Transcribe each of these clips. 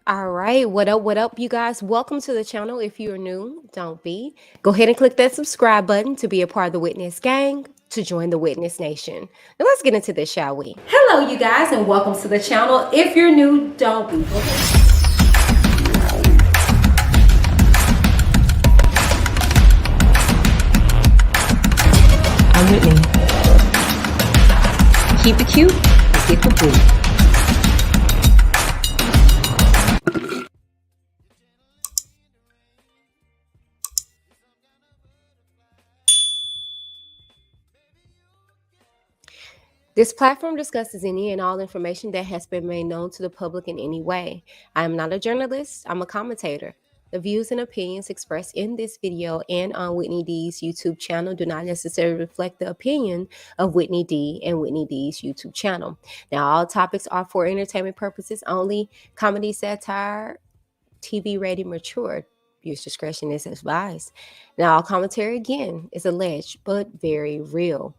All right, what up, you guys? Welcome to the channel. If you're new, don't be. Go ahead and click that subscribe button to be a part of the Witness gang, to join the Witness Nation. Now let's get into this, shall we? Hello, you guys, and welcome to the channel. If you're new, don't be. I'm Whitney. Keep it cute, get the boot. This platform discusses any and all information that has been made known to the public in any way. I am not a journalist, I'm a commentator. The views and opinions expressed in this video and on Whitney D's YouTube channel do not necessarily reflect the opinion of Whitney D and Whitney D's YouTube channel. Now, all topics are for entertainment purposes only. Comedy, satire, TV rated mature. Use discretion is advised. Now, all commentary again is alleged but very real.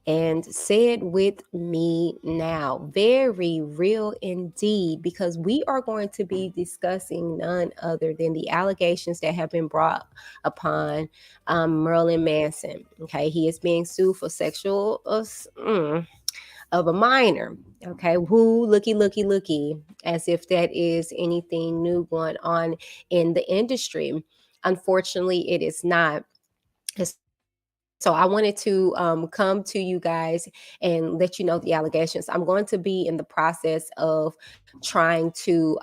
And say it with me now. Very real indeed, because we are going to be discussing none other than the allegations that have been brought upon Marilyn Manson. Okay, he is being sued for sexual of a minor. Okay, who looky, as if that is anything new going on in the industry. Unfortunately, it is not. So I wanted to come to you guys and let you know the allegations. I'm going to be in the process of trying to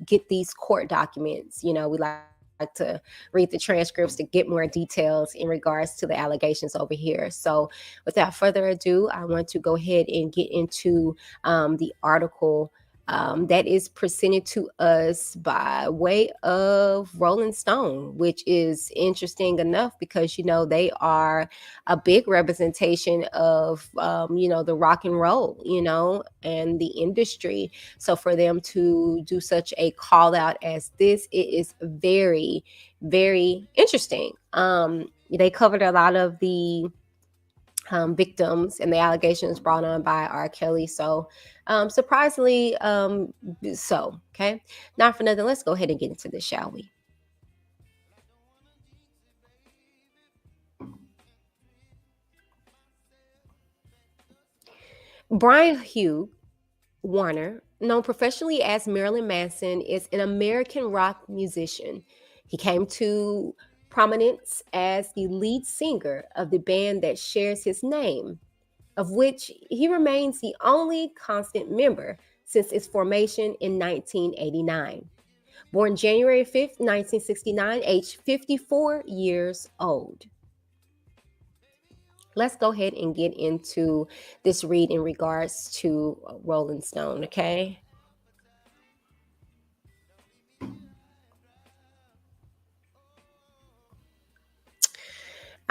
get these court documents. You know, we like to read the transcripts to get more details in regards to the allegations over here. So without further ado, I want to go ahead and get into the article that is presented to us by way of Rolling Stone, which is interesting enough because, you know, they are a big representation of, the rock and roll, and the industry. So for them to do such a call out as this, it is very, very interesting. They covered a lot of the victims and the allegations brought on by R. Kelly. So, surprisingly, so, okay. Not for nothing, let's go ahead and get into this, shall we? Brian Hugh Warner, known professionally as Marilyn Manson, is an American rock musician. He came to prominence as the lead singer of the band that shares his name, of which he remains the only constant member since its formation in 1989. Born January 5th, 1969, aged 54 years old. Let's go ahead and get into this read in regards to Rolling Stone, okay?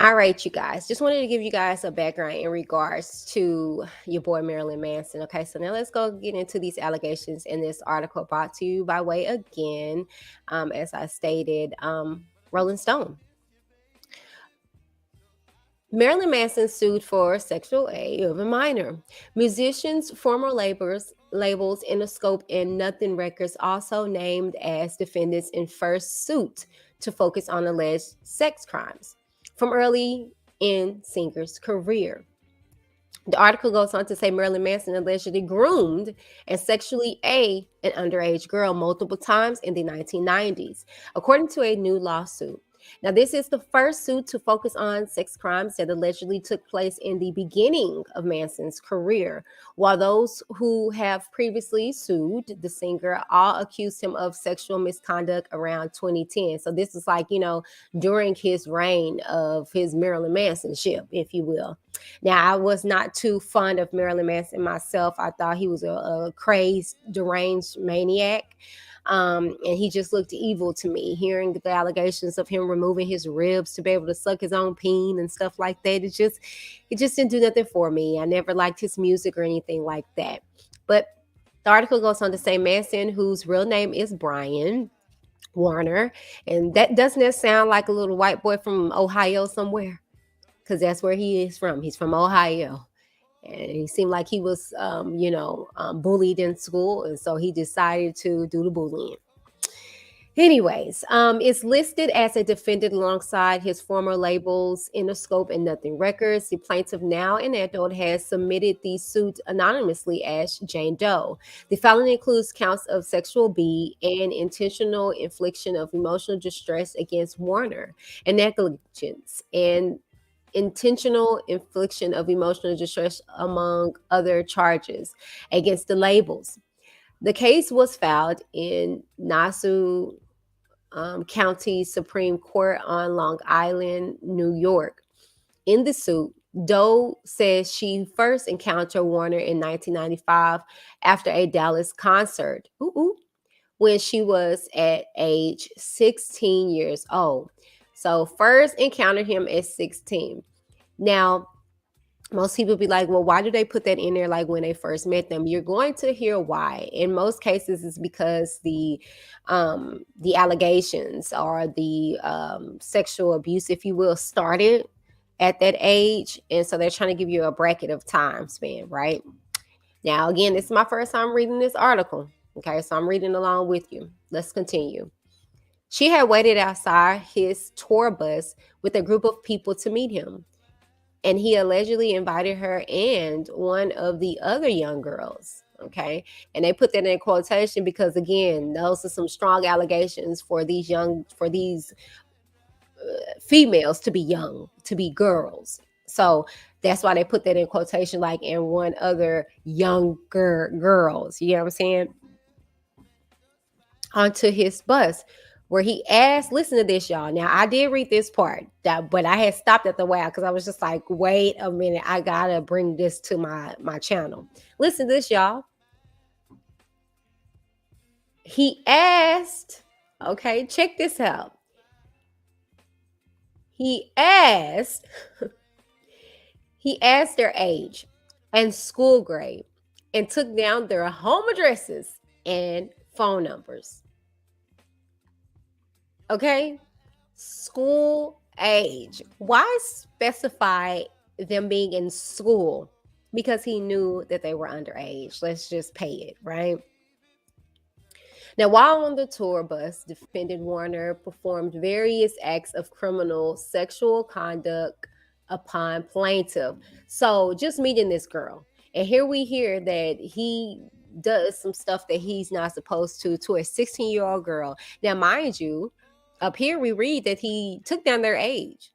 All right, you guys. Just wanted to give you guys a background in regards to your boy Marilyn Manson. Okay, so now let's go get into these allegations in this article brought to you by way again, as I stated, Rolling Stone. Marilyn Manson sued for sexual aid of a minor. Musicians, former labels Interscope and Nothing Records also named as defendants in first suit to focus on alleged sex crimes from early in singer's career. The article goes on to say Marilyn Manson allegedly groomed and sexually aided an underage girl multiple times in the 1990s, according to a new lawsuit. Now, this is the first suit to focus on sex crimes that allegedly took place in the beginning of Manson's career, while those who have previously sued the singer all accused him of sexual misconduct around 2010. So this is like, during his reign of his Marilyn Manson ship, if you will. Now, I was not too fond of Marilyn Manson myself. I thought he was a crazed, deranged maniac. And he just looked evil to me. Hearing the allegations of him removing his ribs to be able to suck his own peen and stuff like that, it just didn't do nothing for me. I never liked his music or anything like that. But the article goes on to say Manson, whose real name is Brian Warner, and doesn't that sound like a little white boy from Ohio somewhere? Because that's where he is from. He's from Ohio. And he seemed like he was, bullied in school. And so he decided to do the bullying. Anyways, it's listed as a defendant alongside his former labels Interscope and Nothing Records. The plaintiff, now an adult, has submitted the suit anonymously as Jane Doe. The felony includes counts of sexual abuse and intentional infliction of emotional distress against Warner, and negligence and intentional infliction of emotional distress, among other charges, against the labels. The case was filed in Nassau County Supreme Court on Long Island, New York. In the suit, Doe says she first encountered Warner in 1995 after a Dallas concert, when she was at age 16 years old. So first encountered him at 16. Now, most people be like, well, why do they put that in there like when they first met them? You're going to hear why. In most cases, it's because the allegations or the sexual abuse, if you will, started at that age. And so they're trying to give you a bracket of time span, right? Now, again, this is my first time reading this article. Okay, so I'm reading along with you. Let's continue. She had waited outside his tour bus with a group of people to meet him, and he allegedly invited her and one of the other young girls. Okay, and they put that in quotation because, again, those are some strong allegations for these females to be young, to be girls. So that's why they put that in quotation, like, and one other younger girls. You know what I'm saying? Onto his bus, where he asked, listen to this, y'all. Now, I did read this part, but I had stopped at the wow because I was just like, wait a minute, I gotta bring this to my channel. Listen to this, y'all. He asked, okay, check this out. He asked, he asked their age and school grade and took down their home addresses and phone numbers. Okay? School age. Why specify them being in school? Because he knew that they were underage. Let's just pay it, right? Now, while on the tour bus, defendant Warner performed various acts of criminal sexual conduct upon plaintiff. So, just meeting this girl, and here we hear that he does some stuff that he's not supposed to a 16-year-old girl. Now, mind you, up here we read that he took down their age,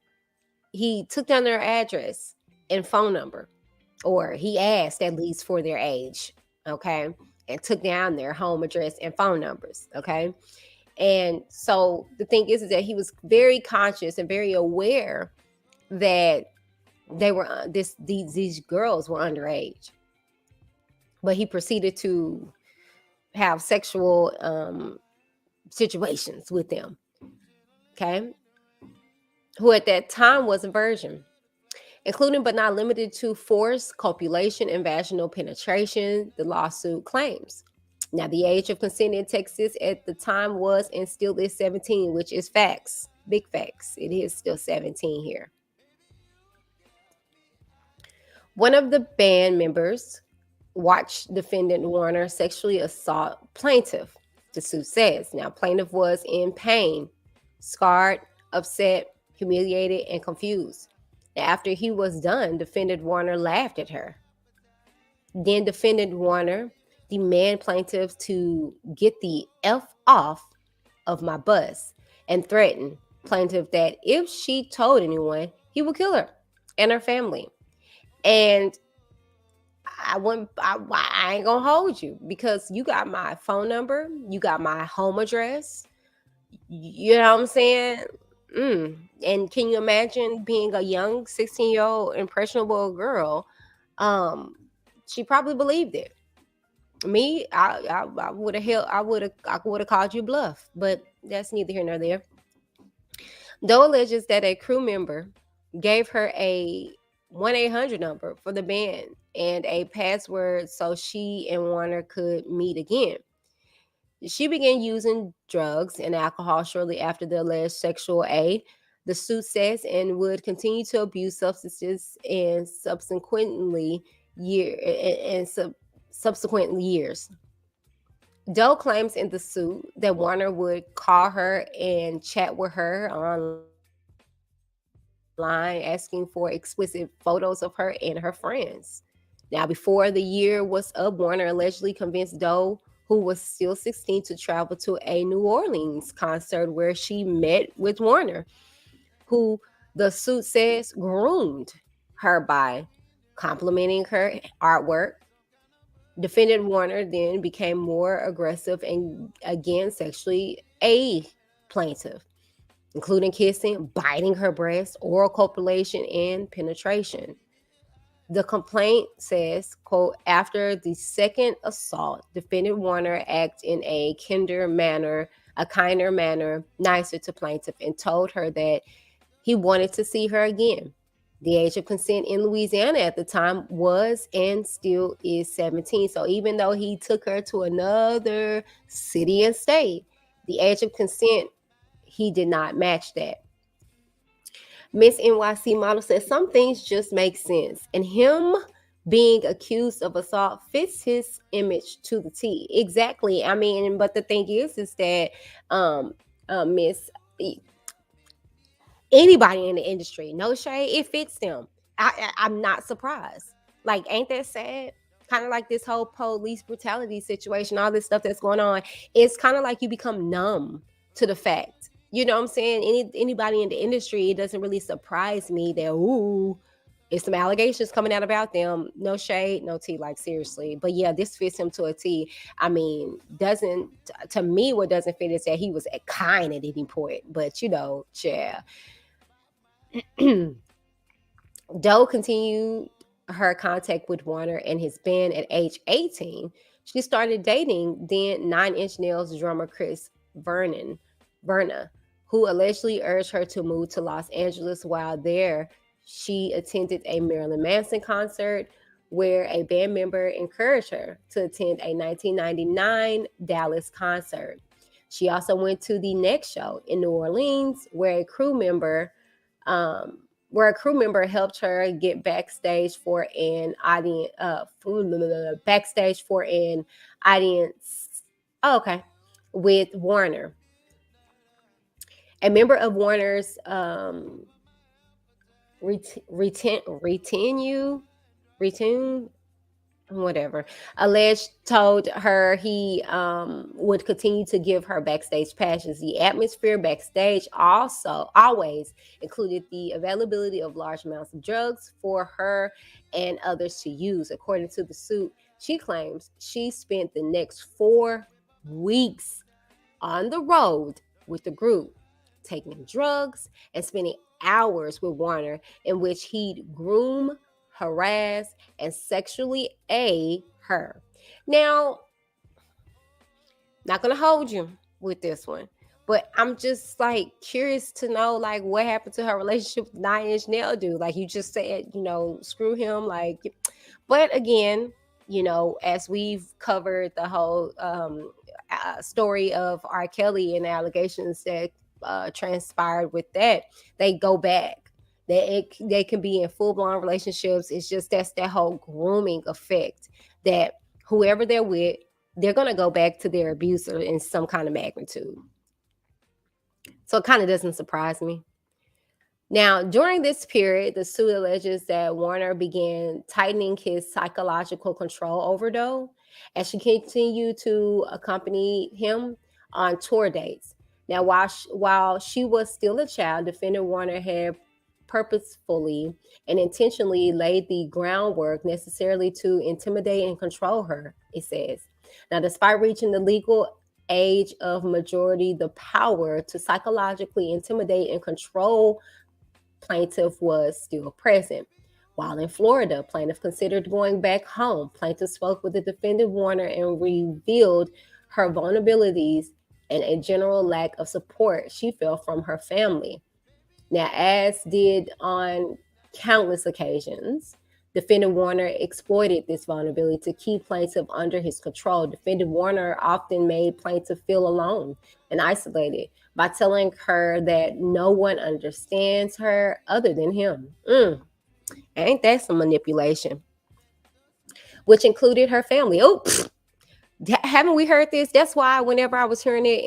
he took down their address and phone number, or he asked at least for their age, okay, and took down their home address and phone numbers, okay. And so the thing is that he was very conscious and very aware that they were these girls were underage, but he proceeded to have sexual situations with them, okay, who at that time was a virgin, including but not limited to forced copulation and vaginal penetration, the lawsuit claims. Now, the age of consent in Texas at the time was and still is 17, which is facts, big facts. It is still 17 here. One of the band members watched defendant Warner sexually assault plaintiff, the suit says. Now, plaintiff was in pain, scarred, upset, humiliated, and confused. After he was done, defendant Warner laughed at her. Then defendant Warner demanded plaintiff to get the F off of my bus and threatened plaintiff that if she told anyone, he would kill her and her family. And I ain't gonna hold you, because you got my phone number, you got my home address. You know what I'm saying? And can you imagine being a young 16-year-old impressionable girl? She probably believed it. Me, I would have called you bluff, but that's neither here nor there. Doe alleges that a crew member gave her a 1-800 number for the band and a password so she and Warner could meet again. She began using drugs and alcohol shortly after the alleged sexual aid, the suit says, and would continue to abuse substances and subsequent years. Doe claims in the suit that Warner would call her and chat with her online, asking for explicit photos of her and her friends. Now, before the year was up, Warner allegedly convinced Doe, who was still 16, to travel to a New Orleans concert where she met with Warner, who the suit says groomed her by complimenting her artwork. Defendant Warner then became more aggressive and again sexually a plaintiff, including kissing, biting her breast, oral copulation, and penetration. The complaint says, quote, after the second assault, defendant Warner acted in a kinder manner, nicer to plaintiff, and told her that he wanted to see her again. The age of consent in Louisiana at the time was and still is 17. So even though he took her to another city and state, the age of consent, he did not match that. Miss NYC model says some things just make sense, and him being accused of assault fits his image to the T. Exactly. I mean, but the thing is that Miss anybody in the industry, no shade, it fits them. I'm not surprised. Like, ain't that sad? Kind of like this whole police brutality situation, all this stuff that's going on. It's kind of like you become numb to the fact. You know what I'm saying? Anybody in the industry, it doesn't really surprise me that it's some allegations coming out about them. No shade, no tea, like seriously. But yeah, this fits him to a T. I mean, doesn't to me what doesn't fit is that he was kind at any point. But yeah. Doe continued her contact with Warner and his band at age 18. She started dating then Nine Inch Nails drummer Chris Verna, who allegedly urged her to move to Los Angeles. While there, she attended a Marilyn Manson concert where a band member encouraged her to attend a 1999 Dallas concert. She also went to the next show in New Orleans where a crew member helped her get backstage for an audience. Oh, okay, with Warner. A member of Warner's retinue, whatever, alleged told her he would continue to give her backstage passes. The atmosphere backstage also always included the availability of large amounts of drugs for her and others to use. According to the suit, she claims she spent the next 4 weeks on the road with the group, taking drugs and spending hours with Warner, in which he'd groom, harass, and sexually aid her. Now, not gonna hold you with this one, but I'm just like curious to know like what happened to her relationship with Nine Inch Nail dude. Like you just said, screw him. Like, but again, as we've covered the whole story of R. Kelly and the allegations that transpired with that, they go back. They can be in full blown relationships. It's just that's that whole grooming effect that whoever they're with, they're gonna go back to their abuser in some kind of magnitude. So it kind of doesn't surprise me. Now, during this period, the suit alleges that Warner began tightening his psychological control over Doe as she continued to accompany him on tour dates. Now, while she was still a child, defendant Warner had purposefully and intentionally laid the groundwork necessarily to intimidate and control her, it says. Now, despite reaching the legal age of majority, the power to psychologically intimidate and control plaintiff was still present. While in Florida, plaintiff considered going back home. Plaintiff spoke with the defendant Warner and revealed her vulnerabilities and a general lack of support she felt from her family. Now, as did on countless occasions, defendant Warner exploited this vulnerability to keep plaintiff under his control. Defendant Warner often made plaintiff feel alone and isolated by telling her that no one understands her other than him. Ain't that some manipulation? Which included her family. Haven't we heard this? That's why whenever I was hearing it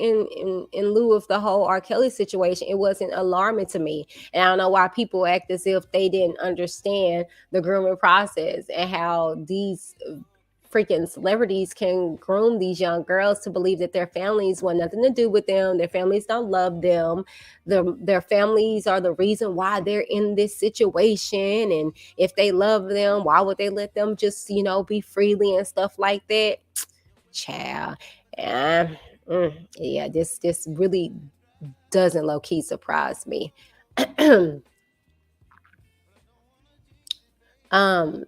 in lieu of the whole R. Kelly situation, it wasn't alarming to me. And I don't know why people act as if they didn't understand the grooming process and how these freaking celebrities can groom these young girls to believe that their families want nothing to do with them. Their families don't love them. Their families are the reason why they're in this situation. And if they love them, why would they let them just, be freely and stuff like that? Child. Yeah, yeah, this really doesn't low key surprise me. um,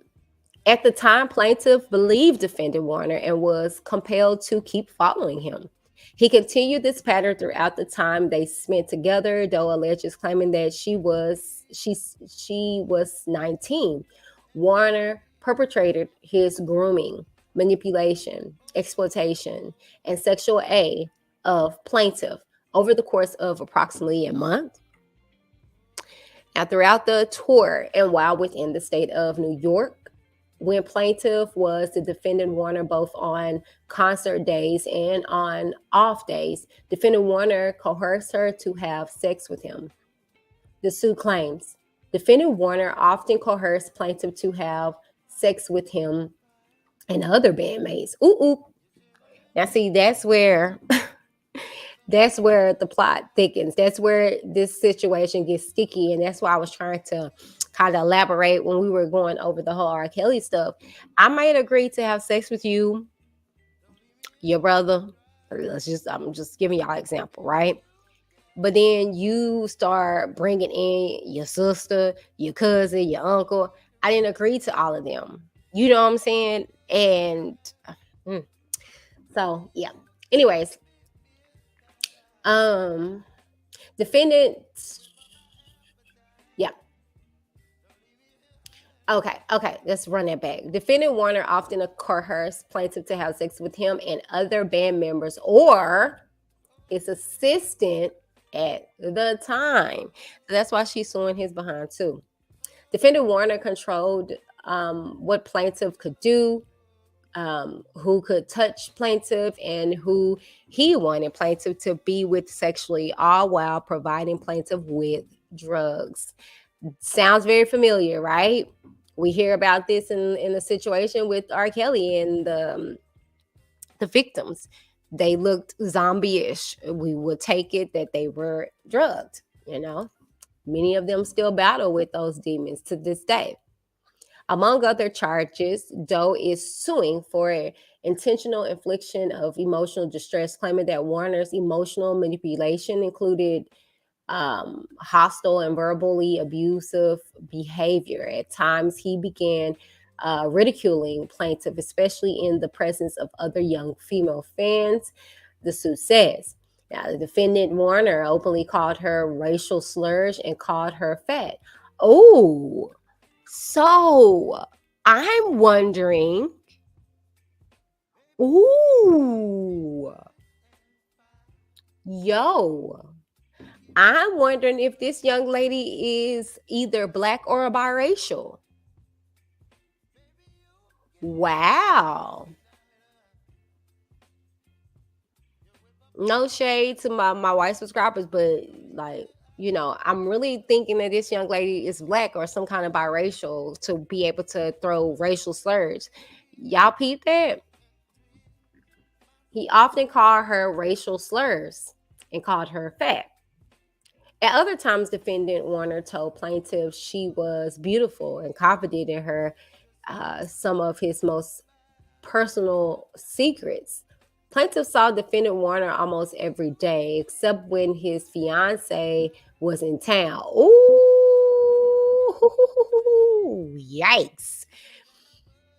at the time, plaintiff believed defendant Warner and was compelled to keep following him. He continued this pattern throughout the time they spent together, though alleges claiming that she was 19. Warner perpetrated his grooming, manipulation, exploitation, and sexual aid of plaintiff over the course of approximately a month. Now, throughout the tour and while within the state of New York, when plaintiff was the defendant Warner both on concert days and on off days, defendant Warner coerced her to have sex with him. The suit claims defendant Warner often coerced plaintiff to have sex with him and other bandmates. Ooh. Now, see, that's where the plot thickens. That's where this situation gets sticky, and that's why I was trying to kind of elaborate when we were going over the whole R. Kelly stuff. I might agree to have sex with you, your brother. I'm just giving y'all an example, right? But then you start bringing in your sister, your cousin, your uncle. I didn't agree to all of them. You know what I'm saying? And so, yeah. Anyways, defendant, yeah. Okay, let's run that back. Defendant Warner often coerced plaintiff to have sex with him and other band members or his assistant at the time. So that's why she's suing his behind too. Defendant Warner controlled what plaintiff could do, who could touch plaintiff, and who he wanted plaintiff to be with sexually, all while providing plaintiff with drugs. Sounds very familiar, right? We hear about this in the situation with R. Kelly and the victims. They looked zombie-ish. We would take it that they were drugged, Many of them still battle with those demons to this day. Among other charges, Doe is suing for intentional infliction of emotional distress, claiming that Warner's emotional manipulation included hostile and verbally abusive behavior. At times, he began ridiculing plaintiff, especially in the presence of other young female fans, the suit says. Now, the defendant Warner openly called her racial slurs and called her fat. Oh, so I'm wondering. Ooh, yo. I'm wondering if this young lady is either black or a biracial. Wow. No shade to my white subscribers, but I'm really thinking that this young lady is black or some kind of biracial to be able to throw racial slurs. Y'all peep that? He often called her racial slurs and called her fat. At other times, defendant Warner told plaintiff she was beautiful and confided in her some of his most personal secrets. Plaintiff saw defendant Warner almost every day, except when his fiance was in town. Ooh, yikes.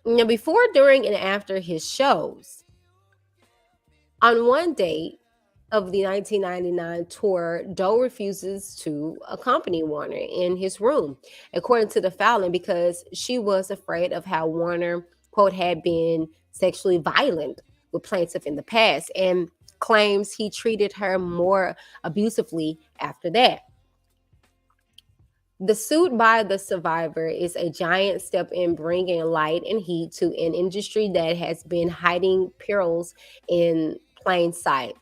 Now, before, during, and after his shows, on one date of the 1999 tour, Doe refuses to accompany Warner in his room, according to the filing, because she was afraid of how Warner, quote, had been sexually violent with plaintiff in the past, and claims he treated her more abusively after that. The suit by the survivor is a giant step in bringing light and heat to an industry that has been hiding perils in plain sight.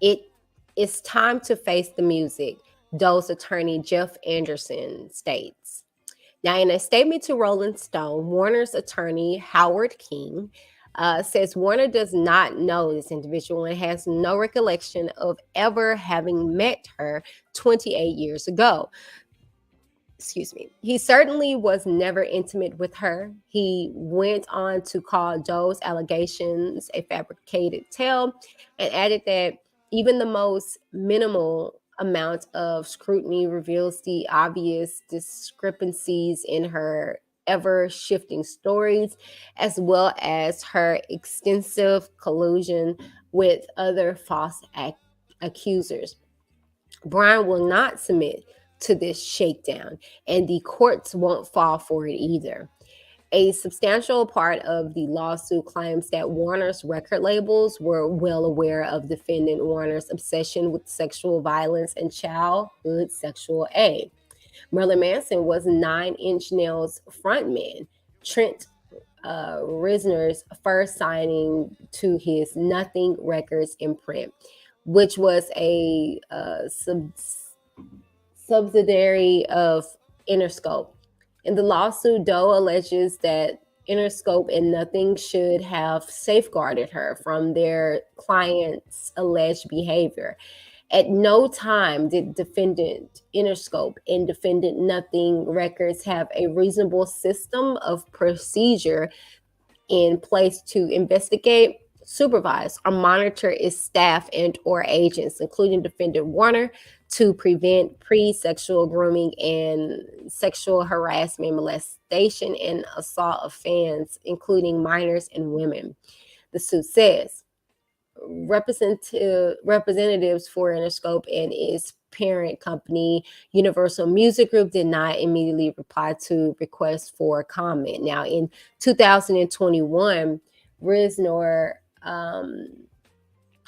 It is time to face the music, Doe's attorney Jeff Anderson states. Now, in a statement to Rolling Stone, Warner's attorney, Howard King, says Warner does not know this individual and has no recollection of ever having met her 28 years ago. Excuse me. He certainly was never intimate with her. He went on to call Doe's allegations a fabricated tale and added that even the most minimal amount of scrutiny reveals the obvious discrepancies in her ever shifting stories, as well as her extensive collusion with other false accusers. Brian will not submit to this shakedown, and the courts won't fall for it either. A substantial part of the lawsuit claims that Warner's record labels were well aware of defendant Warner's obsession with sexual violence and childhood sexual aid. Marilyn Manson was Nine Inch Nails frontman Trent Reznor's first signing to his Nothing Records imprint, which was a subsidiary of Interscope. In the lawsuit, Doe alleges that Interscope and Nothing should have safeguarded her from their client's alleged behavior. At no time did defendant Interscope and defendant Nothing Records have a reasonable system of procedure in place to investigate, supervise, or monitor its staff and or agents, including defendant Warner, to prevent pre-sexual grooming and sexual harassment, molestation, and assault of fans, including minors and women. The suit says representatives for Interscope and its parent company, Universal Music Group, did not immediately reply to requests for comment. Now, in 2021, Reznor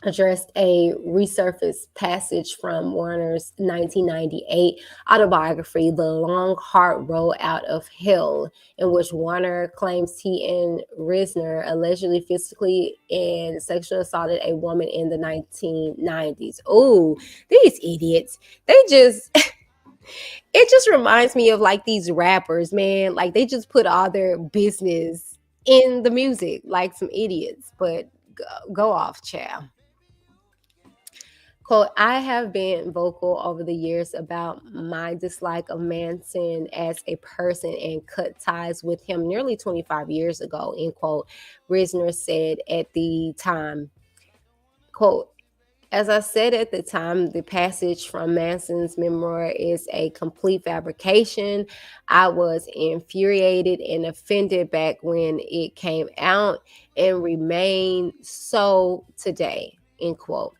addressed a resurfaced passage from Warner's 1998 autobiography, The Long Hard Road Out of Hell, in which Warner claims he and Reznor allegedly physically and sexually assaulted a woman in the 1990s. Oh, these idiots. They just it just reminds me of like these rappers, man. Like they just put all their business in the music like some idiots, but go off, child. Quote, I have been vocal over the years about my dislike of Manson as a person and cut ties with him nearly 25 years ago, end quote, Reznor said at the time. Quote, as I said at the time, the passage from Manson's memoir is a complete fabrication. I was infuriated and offended back when it came out and remain so today, end quote.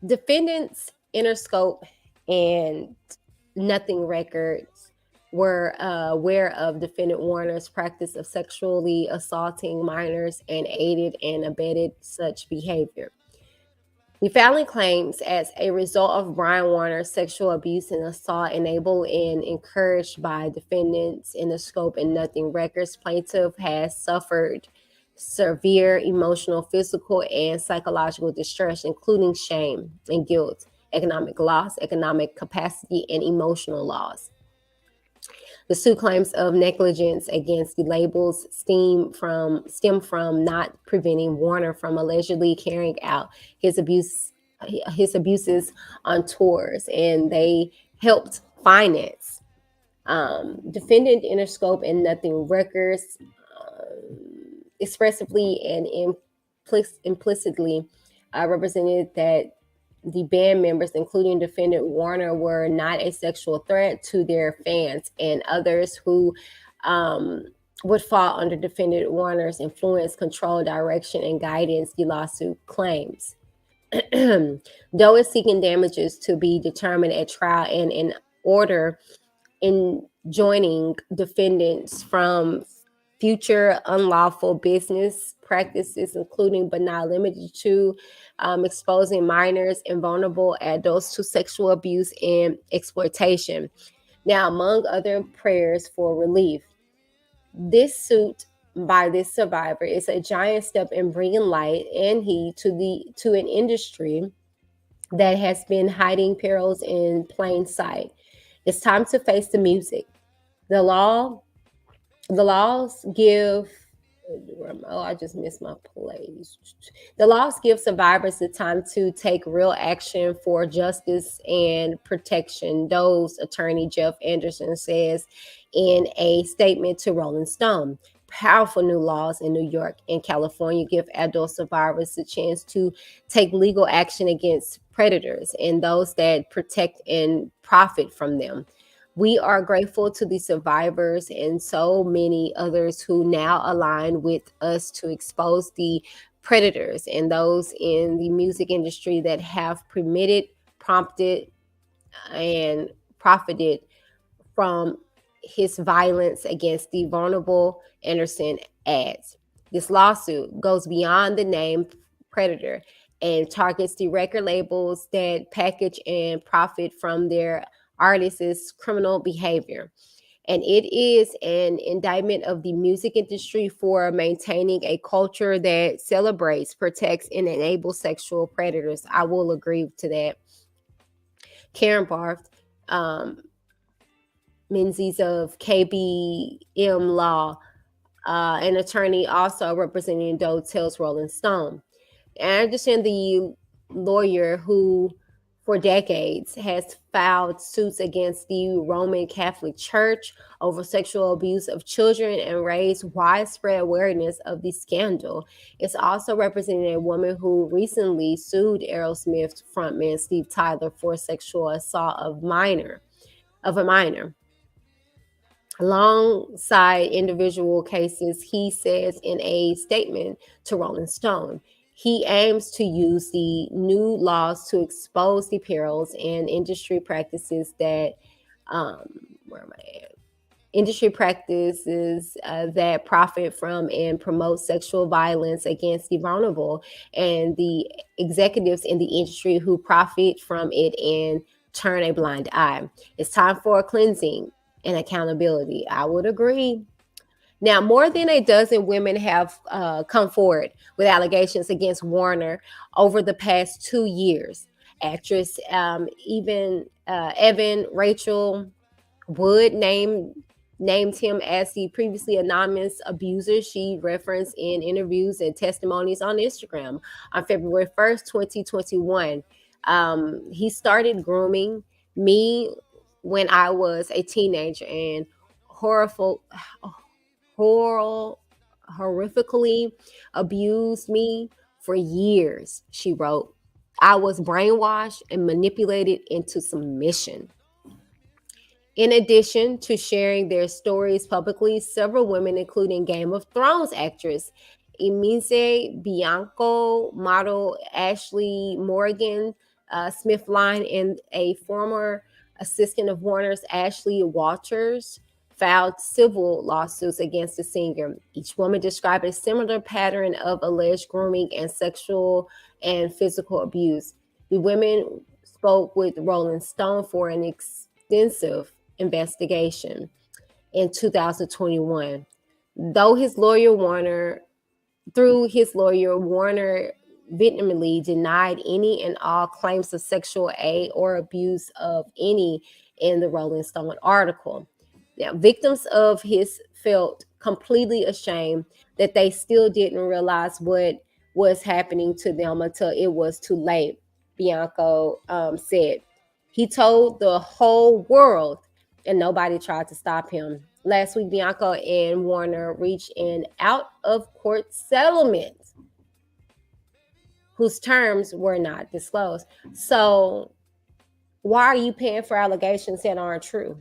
Defendants Interscope and Nothing Records were aware of defendant Warner's practice of sexually assaulting minors and aided and abetted such behavior. The filing claims as a result of Brian Warner's sexual abuse and assault enabled and encouraged by defendants Interscope and Nothing Records, plaintiff has suffered severe emotional, physical, and psychological distress, including shame and guilt, economic loss, economic capacity, and emotional loss. The suit claims of negligence against the labels stem from not preventing Warner from allegedly carrying out his abuses on tours, and they helped finance. Defendant Interscope and Nothing Records expressively and implicitly represented that the band members, including defendant Warner, were not a sexual threat to their fans, and others who would fall under defendant Warner's influence, control, direction, and guidance, the lawsuit claims. Doe is seeking damages to be determined at trial and in order in joining defendants from future unlawful business practices, including but not limited to exposing minors and vulnerable adults to sexual abuse and exploitation. Now, among other prayers for relief, this suit by this survivor is a giant step in bringing light and heat to an industry that has been hiding perils in plain sight. It's time to face the music. The law, the laws give. Oh, I just missed my place. The laws give survivors the time to take real action for justice and protection. Doe's attorney Jeff Anderson says in a statement to Rolling Stone. Powerful new laws in New York and California give adult survivors the chance to take legal action against predators and those that protect and profit from them. We are grateful to the survivors and so many others who now align with us to expose the predators and those in the music industry that have permitted, prompted, and profited from his violence against the vulnerable. Anderson adds. This lawsuit goes beyond the name predator and targets the record labels that package and profit from their artists' criminal behavior. And it is an indictment of the music industry for maintaining a culture that celebrates, protects, and enables sexual predators. I will agree to that. Karen Barth, Menzies of KBM Law, an attorney also representing Doe, tells Rolling Stone. And I understand the lawyer who, for decades, has filed suits against the Roman Catholic Church over sexual abuse of children and raised widespread awareness of the scandal. It's also representing a woman who recently sued Aerosmith frontman Steve Tyler for sexual assault of a minor. Alongside individual cases, he says in a statement to Rolling Stone, he aims to use the new laws to expose the perils and industry practices that, where am I at? Industry practices that profit from and promote sexual violence against the vulnerable and the executives in the industry who profit from it and turn a blind eye. It's time for cleansing and accountability. I would agree. Now, more than a dozen women have come forward with allegations against Warner over the past 2 years. Actress Evan Rachel Wood named him as the previously anonymous abuser she referenced in interviews and testimonies on Instagram on February 1st, 2021. He started grooming me when I was a teenager and horrifically abused me for years, she wrote. I was brainwashed and manipulated into submission. In addition to sharing their stories publicly, several women, including Game of Thrones actress Emise Bianco, model Ashley Morgan, Smith Line, and a former assistant of Warner's Ashley Walters, filed civil lawsuits against the singer. Each woman described a similar pattern of alleged grooming and sexual and physical abuse. The women spoke with Rolling Stone for an extensive investigation in 2021. Though his lawyer Warner, through his lawyer Warner vehemently denied any and all claims of sexual aid or abuse of any in the Rolling Stone article. Now, victims of his felt completely ashamed that they still didn't realize what was happening to them until it was too late, Bianco said. He told the whole world and nobody tried to stop him. Last week, Bianco and Warner reached an out of court settlement whose terms were not disclosed. So, why are you paying for allegations that aren't true?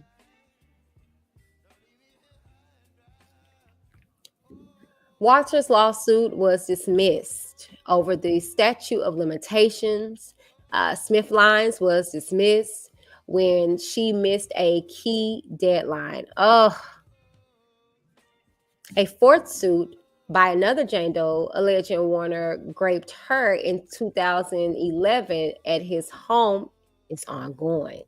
Walter's lawsuit was dismissed over the statute of limitations. Smith Lines was dismissed when she missed a key deadline. A fourth suit by another Jane Doe alleging Warner raped her in 2011 at his home is ongoing.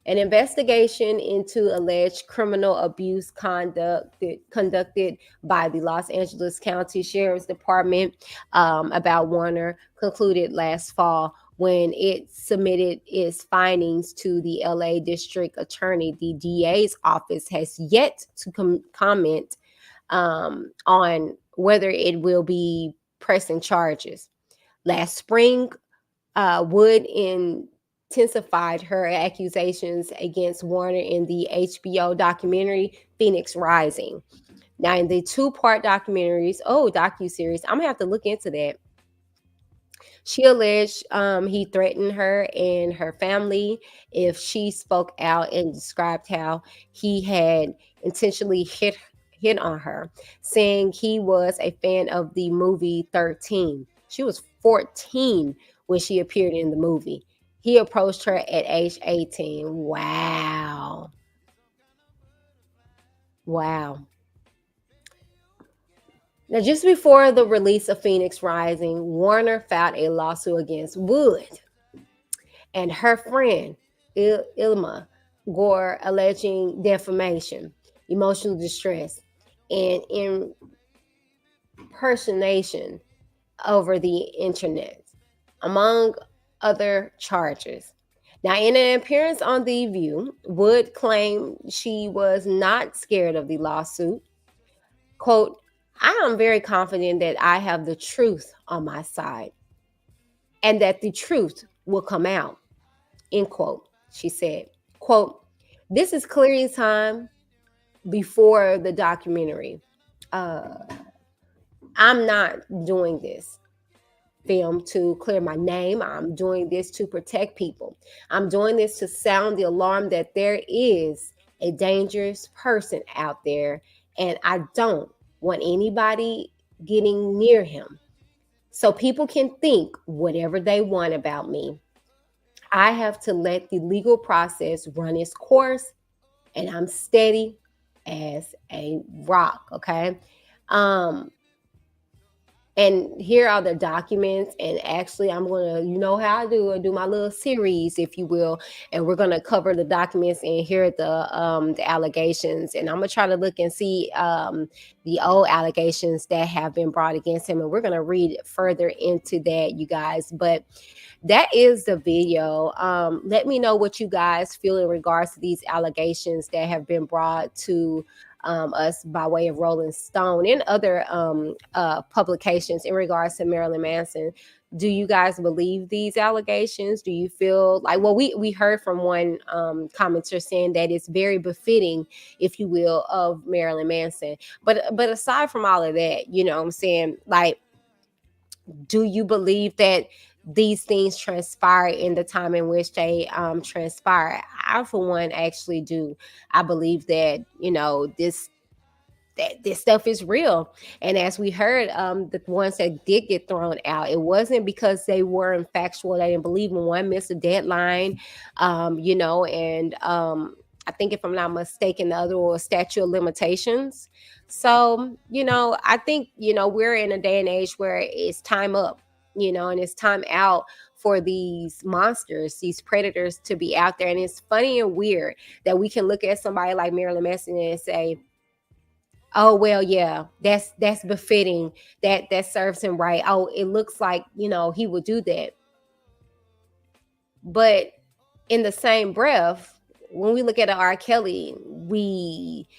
An investigation into alleged criminal abuse conducted by the Los Angeles County Sheriff's Department about Warner concluded last fall when it submitted its findings to the LA District Attorney. The DA's office has yet to comment on whether it will be pressing charges. Last spring, Wood intensified her accusations against Warner in the HBO documentary Phoenix Rising. Now, in the two-part docuseries, I'm gonna have to look into that. She alleged he threatened her and her family if she spoke out and described how he had intentionally hit on her, saying he was a fan of the movie 13. She was 14 when she appeared in the movie. He approached her at age 18. Wow. Wow. Now, just before the release of Phoenix Rising, Warner filed a lawsuit against Wood and her friend, Ilma Gore, alleging defamation, emotional distress, and impersonation over the internet, among other charges. Now, in an appearance on The View, Wood claimed she was not scared of the lawsuit. Quote, I am very confident that I have the truth on my side and that the truth will come out, end quote, she said. Quote, this is clearing time before the documentary. I'm not doing this film to clear my name. I'm doing this to protect people. I'm doing this to sound the alarm that there is a dangerous person out there, and I don't want anybody getting near him. So people can think whatever they want about me. I have to let the legal process run its course, and I'm steady as a rock, okay? And here are the documents. And actually, I'm gonna, you know how I do my little series, if you will, and we're gonna cover the documents and hear the allegations. And I'm gonna try to look and see the old allegations that have been brought against him, and we're gonna read further into that, you guys. But that is the video. Let me know what you guys feel in regards to these allegations that have been brought to us by way of Rolling Stone and other publications in regards to Marilyn Manson. Do you guys believe these allegations? Do you feel like, well, we heard from one commenter saying that it's very befitting, if you will, of Marilyn Manson. But aside from all of that, you know what I'm saying, like, do you believe that these things transpire in the time in which they transpire? I, for one, actually do. I believe that, you know, this stuff is real. And as we heard, the ones that did get thrown out, it wasn't because they weren't factual, they didn't believe in one, missed a deadline, you know, and I think, if I'm not mistaken, the other was statute of limitations. So, you know, I think, you know, we're in a day and age where it's time up, you know, and it's time out for these monsters, these predators, to be out there. And it's funny and weird that we can look at somebody like Marilyn Manson and say, oh, well, yeah, that's befitting, that serves him right. Oh, it looks like, you know, he would do that. But in the same breath, when we look at R. Kelly,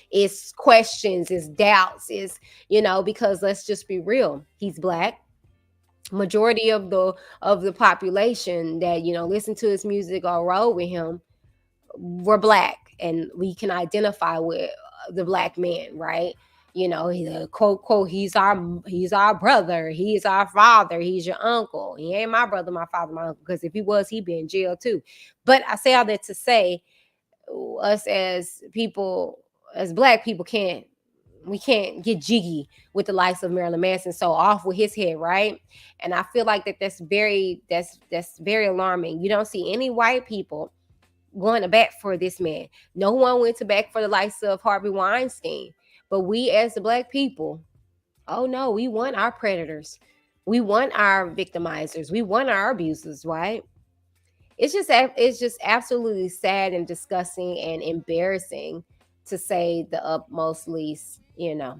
it's questions, it's doubts, it's, you know, because let's just be real, he's Black. Majority of the population that, you know, listen to his music or roll with him were Black, and we can identify with the Black man, right? You know, he's a quote, he's our brother, he's our father, he's your uncle. He ain't my brother, my father, my uncle, because if he was, he'd be in jail too. But I say all that to say, us as people, as Black people, we can't get jiggy with the likes of Marilyn Manson. So off with his head, right? And I feel like that's very alarming. You don't see any white people going to bat for this man. No one went to bat for the likes of Harvey Weinstein. But we, as the Black people, oh no, we want our predators. We want our victimizers. We want our abusers, right? it's just absolutely sad and disgusting and embarrassing, to say the utmost least, you know.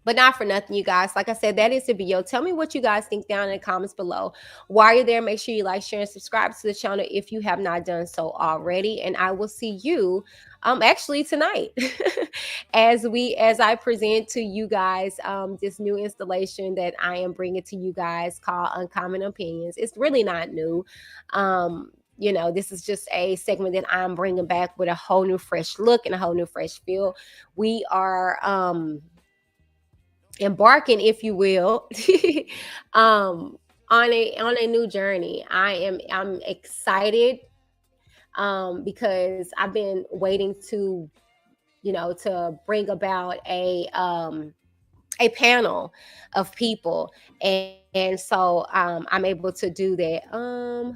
But not for nothing, you guys. Like I said, that is the video. Tell me what you guys think down in the comments below. While you're there, make sure you like, share, and subscribe to the channel if you have not done so already. And I will see you actually tonight as I present to you guys this new installation that I am bringing to you guys called Uncommon Opinions. It's really not new. You know, this is just a segment that I'm bringing back with a whole new fresh look and a whole new fresh feel. We are embarking, if you will, on a new journey. I'm excited because I've been waiting to, you know, to bring about a panel of people, and so I'm able to do that.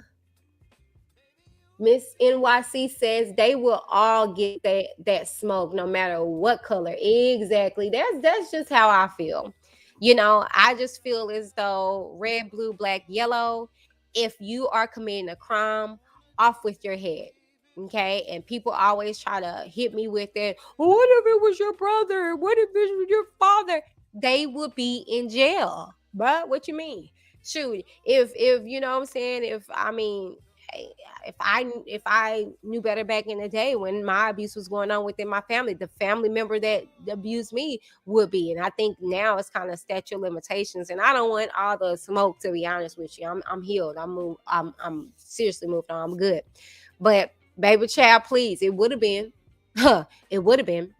Miss NYC says they will all get that smoke no matter what color. Exactly. That's just how I feel. You know, I just feel as though red, blue, black, yellow, if you are committing a crime, off with your head. Okay. And people always try to hit me with that. What if it was your brother? What if it was your father? They would be in jail. But what you mean? Shoot, if you know what I'm saying, if I knew better back in the day when my abuse was going on within my family, the family member that abused me would be. And I think now it's kind of statute of limitations. And I don't want all the smoke, to be honest with you. I'm healed. I'm seriously moved on. I'm good. But baby child, please, it would have been. It would have been.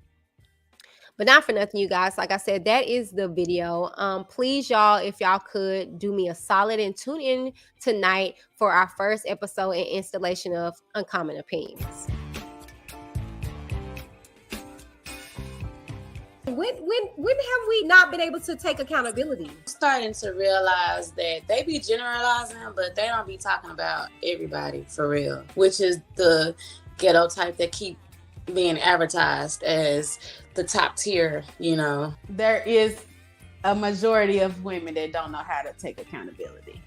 But not for nothing, you guys. Like I said, that is the video. Please, y'all, if y'all could do me a solid and tune in tonight for our first episode and installation of Uncommon Opinions. When have we not been able to take accountability? Starting to realize that they be generalizing, but they don't be talking about everybody for real, which is the ghetto type that keep being advertised as the top tier, you know. There is a majority of women that don't know how to take accountability.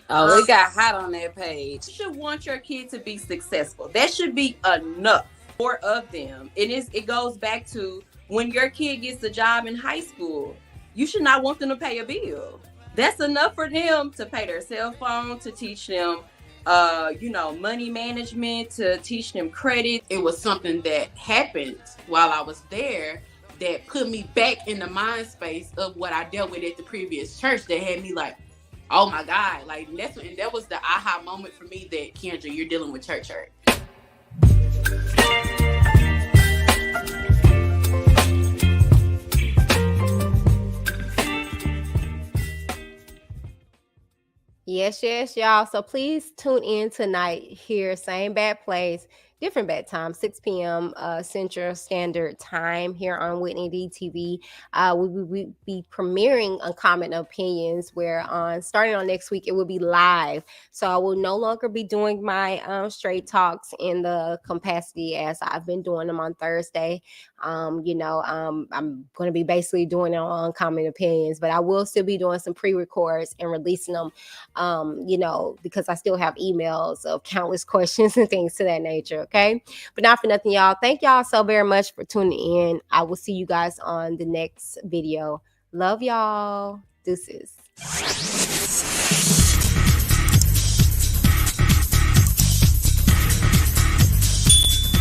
Oh, it got hot on that page. You should want your kid to be successful. That should be enough. More of them. It goes back to when your kid gets a job in high school, you should not want them to pay a bill. That's enough for them to pay their cell phone, to teach them money management, to teach them credit. It was something that happened while I was there that put me back in the mind space of what I dealt with at the previous church that had me like, oh my God, like that was the aha moment for me that Kendra, you're dealing with church hurt. Yes, y'all. So please tune in tonight here, same bad place, different bad time, 6 p.m. Central Standard Time here on WhitneyDTV. We will be premiering Uncommon Opinions, where starting on next week, it will be live. So I will no longer be doing my straight talks in the capacity as I've been doing them on Thursday. I'm going to be basically doing it on Uncommon Opinions, but I will still be doing some pre-records and releasing them, because I still have emails of countless questions and things to that nature. Okay. But not for nothing, y'all. Thank y'all so very much for tuning in. I will see you guys on the next video. Love y'all. Deuces.